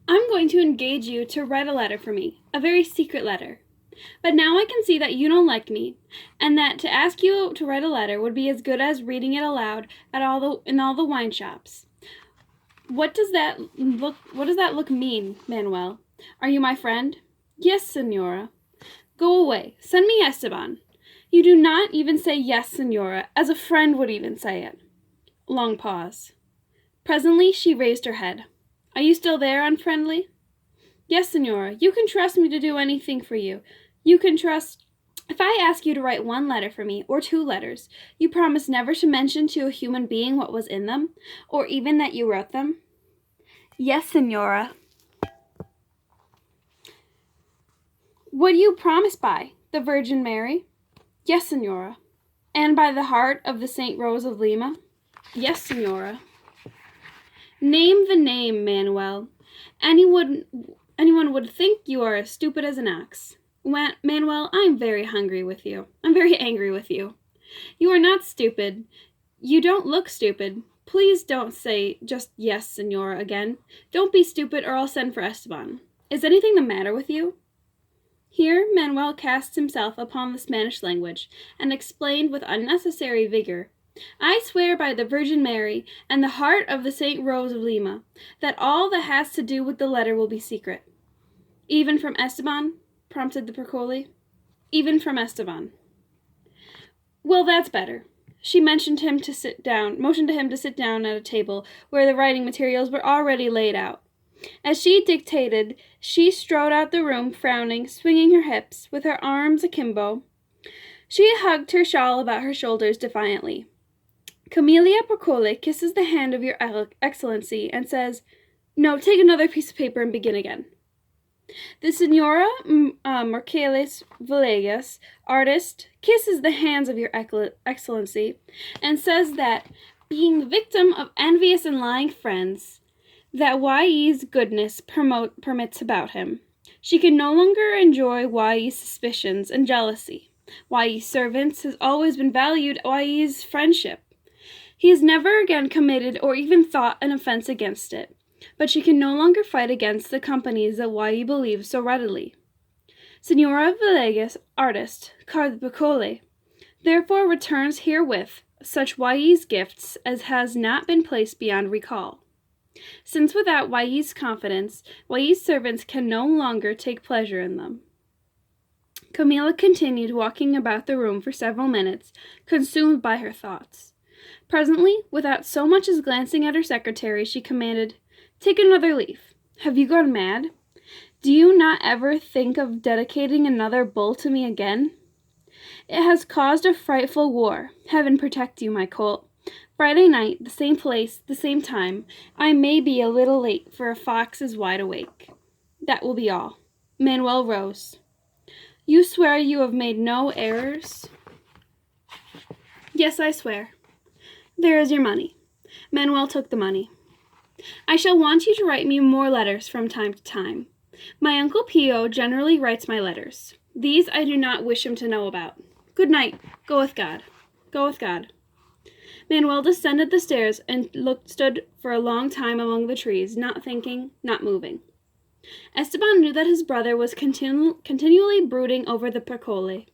I'm going to engage you to write a letter for me, a very secret letter. But now I can see that you don't like me, and that to ask you to write a letter would be as good as reading it aloud in all the wine shops. What does that look mean, Manuel? Are you my friend? Yes, Senora. Go away. Send me Esteban. You do not even say yes, Senora, as a friend would even say it. Long pause. Presently she raised her head. Are you still there, unfriendly? Yes, Senora. You can trust me to do anything for you. You can trust... If I ask you to write one letter for me, or 2 letters, you promise never to mention to a human being what was in them, or even that you wrote them? Yes, Senora. What do you promise by? The Virgin Mary? Yes, Senora. And by the heart of the Saint Rose of Lima? Yes, Senora. Name the name, Manuel. Anyone would think you are as stupid as an ox. Manuel, I am very hungry with you. I'm very angry with you. You are not stupid. You don't look stupid. Please don't say just yes, Senora, again. Don't be stupid or I'll send for Esteban. Is anything the matter with you? Here Manuel cast himself upon the Spanish language and explained with unnecessary vigor, I swear by the Virgin Mary and the heart of the Saint Rose of Lima that all that has to do with the letter will be secret. Even from Esteban? Prompted the Procoli. Even from Esteban. Well, that's better. She motioned to him to sit down at a table where the writing materials were already laid out. As she dictated, she strode out the room, frowning, swinging her hips, with her arms akimbo. She hugged her shawl about her shoulders defiantly. Camelia Procoli kisses the hand of your Excellency and says, No, take another piece of paper and begin again. The Senora Mercedes Villegas, artist, kisses the hands of your Excellency and says that, being the victim of envious and lying friends, that Y.E.'s goodness permits about him, she can no longer enjoy Y.E.'s suspicions and jealousy. Y.E.'s servants has always been valued Y.E.'s friendship. He has never again committed or even thought an offense against it. But she can no longer fight against the companies that Y.E. believes so readily. Senora Villegas, artist, card Procoli, therefore returns herewith such Y.E.'s gifts as has not been placed beyond recall. Since without Y.E.'s confidence, Y.E.'s servants can no longer take pleasure in them. Camilla continued walking about the room for several minutes, consumed by her thoughts. Presently, without so much as glancing at her secretary, she commanded, Take another leaf. Have you gone mad? Do you not ever think of dedicating another bull to me again? It has caused a frightful war. Heaven protect you, my colt. Friday night, the same place, the same time. I may be a little late, for a fox is wide awake. That will be all. Manuel rose. You swear you have made no errors? Yes, I swear. There is your money. Manuel took the money. I shall want you to write me more letters from time to time. My Uncle Pio generally writes my letters. These I do not wish him to know about. Good night. Go with God. Go with God. Manuel descended the stairs and stood for a long time among the trees, not thinking, not moving. Esteban knew that his brother was continually brooding over the Procoli,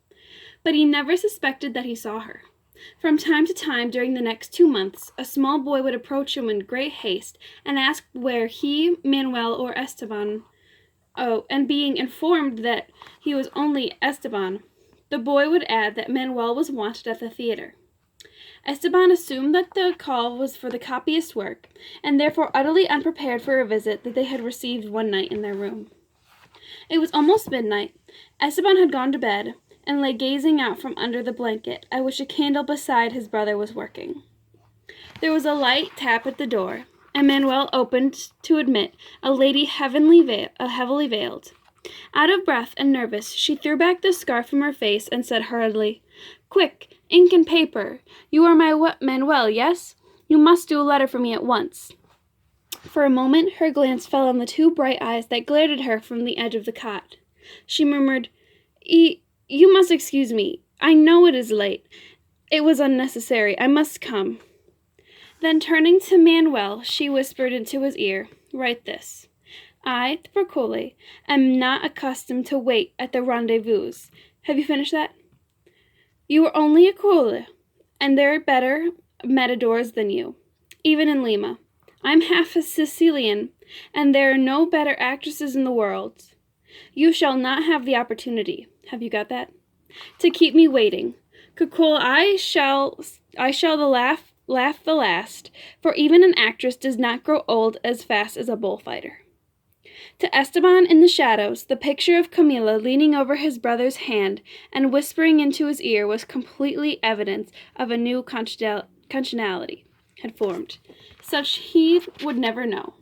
but he never suspected that he saw her. From time to time during the next 2 months, a small boy would approach him in great haste and ask where he, Manuel, or Esteban, and being informed that he was only Esteban, the boy would add that Manuel was wanted at the theater. Esteban assumed that the call was for the copyist's work, and therefore utterly unprepared for a visit that they had received one night in their room. It was almost midnight. Esteban had gone to bed, and lay gazing out from under the blanket, at which a candle beside his brother was working. There was a light tap at the door, and Manuel opened to admit a lady heavily veiled. Out of breath and nervous, she threw back the scarf from her face and said hurriedly, Quick, ink and paper. You are my Manuel, yes? You must do a letter for me at once. For a moment her glance fell on the 2 bright eyes that glared at her from the edge of the cot. She murmured, You must excuse me. I know it is late. It was unnecessary. I must come. Then turning to Manuel, she whispered into his ear, Write this. I, the Procole, am not accustomed to wait at the rendezvous. Have you finished that? You are only a Cole, and there are better matadors than you, even in Lima. I'm half a Sicilian, and there are no better actresses in the world. You shall not have the opportunity. Have you got that? To keep me waiting. Cocole, I shall laugh the last, for even an actress does not grow old as fast as a bullfighter. To Esteban in the shadows, the picture of Camila leaning over his brother's hand and whispering into his ear was completely evidence of a new conjugality had formed, such he would never know.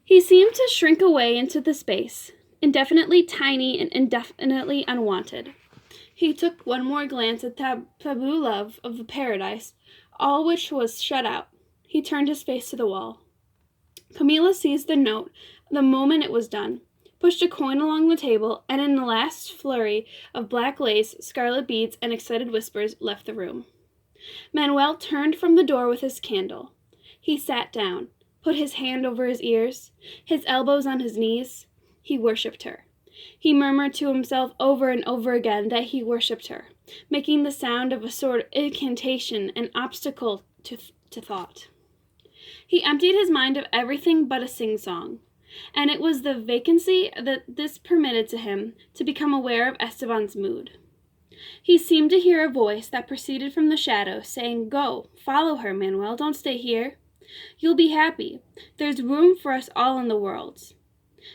He seemed to shrink away into the space, indefinitely tiny and indefinitely unwanted. He took one more glance at tableau love of the paradise, all which was shut out. He turned his face to the wall. Camila seized the note the moment it was done, pushed a coin along the table, and in the last flurry of black lace, scarlet beads, and excited whispers, left the room. Manuel turned from the door with his candle. He sat down, put his hand over his ears, his elbows on his knees. He worshipped her. He murmured to himself over and over again that he worshipped her, making the sound of a sort of incantation an obstacle to thought. He emptied his mind of everything but a sing-song, and it was the vacancy that this permitted to him to become aware of Esteban's mood. He seemed to hear a voice that proceeded from the shadows, saying, "Go, follow her, Manuel, don't stay here. You'll be happy. There's room for us all in the world."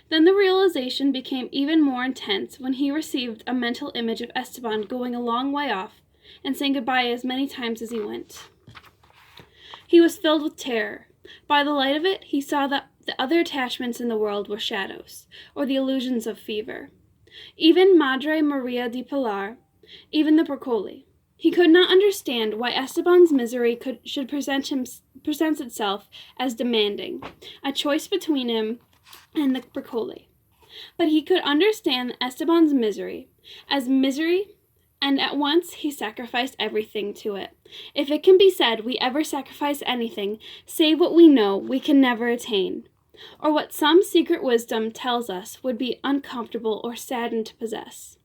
Then the realization became even more intense when he received a mental image of Esteban going a long way off and saying goodbye as many times as he went. He was filled with terror. By the light of it, he saw that the other attachments in the world were shadows, or the illusions of fever. Even Madre Maria di Pilar, even the Procole. He could not understand why Esteban's misery should present itself as demanding a choice between him and the Procole. But he could understand Esteban's misery as misery, and at once he sacrificed everything to it. If it can be said we ever sacrifice anything, save what we know we can never attain, or what some secret wisdom tells us would be uncomfortable or saddened to possess.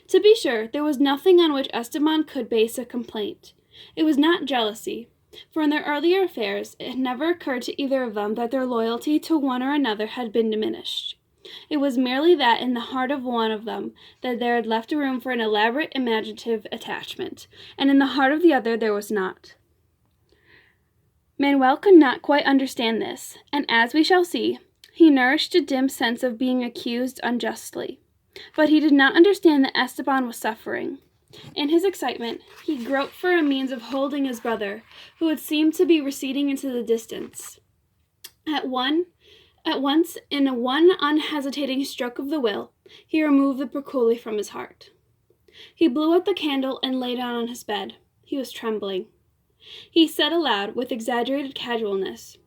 To be sure, there was nothing on which Esteban could base a complaint. It was not jealousy, for in their earlier affairs it had never occurred to either of them that their loyalty to one or another had been diminished. It was merely that in the heart of one of them that there had left room for an elaborate imaginative attachment, and in the heart of the other there was not. Manuel could not quite understand this, and as we shall see, he nourished a dim sense of being accused unjustly. But he did not understand that Esteban was suffering. In his excitement, he groped for a means of holding his brother, who had seemed to be receding into the distance. At once, in a one unhesitating stroke of the will, he removed the Procole from his heart. He blew out the candle and lay down on his bed. He was trembling. He said aloud, with exaggerated casualness,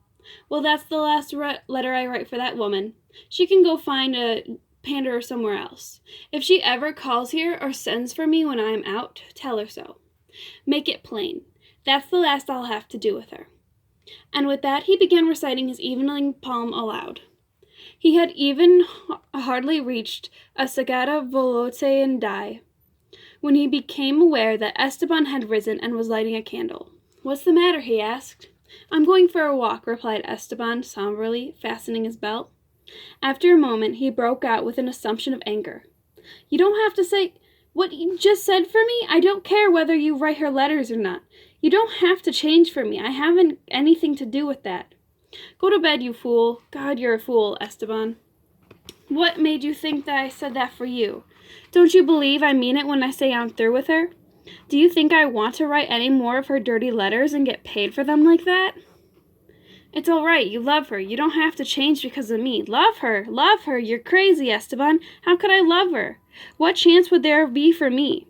"Well, that's the last letter I write for that woman. She can go find a panderer somewhere else. If she ever calls here or sends for me when I am out, tell her so. Make it plain. That's the last I'll have to do with her." And with that he began reciting his evening poem aloud. He had even hardly reached a sagata volte in die when he became aware that Esteban had risen and was lighting a candle. "What's the matter?" he asked. "I'm going for a walk," replied Esteban somberly, fastening his belt. After a moment he broke out with an assumption of anger. "You don't have to say what you just said for me. I don't care whether you write her letters or not. You don't have to change for me. I haven't anything to do with that. Go to bed, you fool. God, you're a fool, Esteban." "What made you think that I said that for you? Don't you believe I mean it when I say I'm through with her? Do you think I want to write any more of her dirty letters and get paid for them like that?" "It's all right. You love her. You don't have to change because of me." "Love her? Love her? You're crazy, Esteban. How could I love her? What chance would there be for me?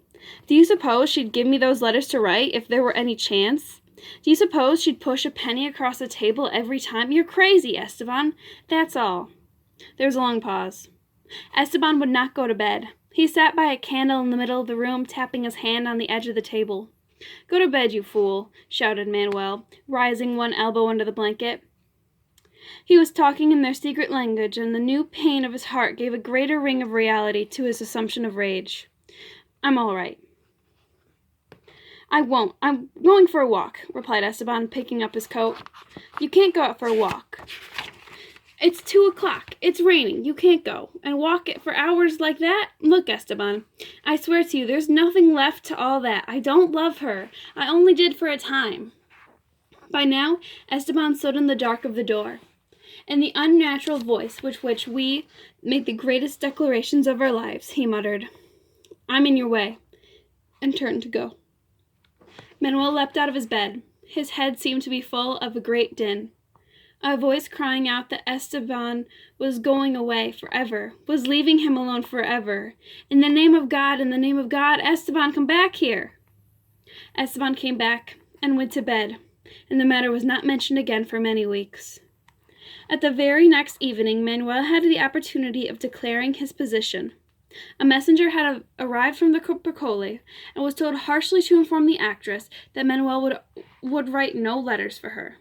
Do you suppose she'd give me those letters to write if there were any chance? Do you suppose she'd push a penny across the table every time? You're crazy, Esteban. That's all." There was a long pause. Esteban would not go to bed. He sat by a candle in the middle of the room, tapping his hand on the edge of the table. "Go to bed, you fool," shouted Manuel, rising one elbow under the blanket. He was talking in their secret language, and the new pain of his heart gave a greater ring of reality to his assumption of rage. I'm all right. I won't. I'm going for a walk, replied Esteban, picking up his coat. You can't go out for a walk. It's 2:00. It's raining. You can't go. And walk it for hours like that? Look, Esteban, I swear to you, there's nothing left to all that. I don't love her. I only did for a time. By now, Esteban stood in the dark of the door. In the unnatural voice with which we make the greatest declarations of our lives, he muttered, I'm in your way, and turned to go. Manuel leapt out of his bed. His head seemed to be full of a great din. A voice crying out that Esteban was going away forever, was leaving him alone forever. In the name of God, Esteban, come back here. Esteban came back and went to bed, and the matter was not mentioned again for many weeks. At the very next evening, Manuel had the opportunity of declaring his position. A messenger had arrived from the Percole and was told harshly to inform the actress that Manuel would write no letters for her.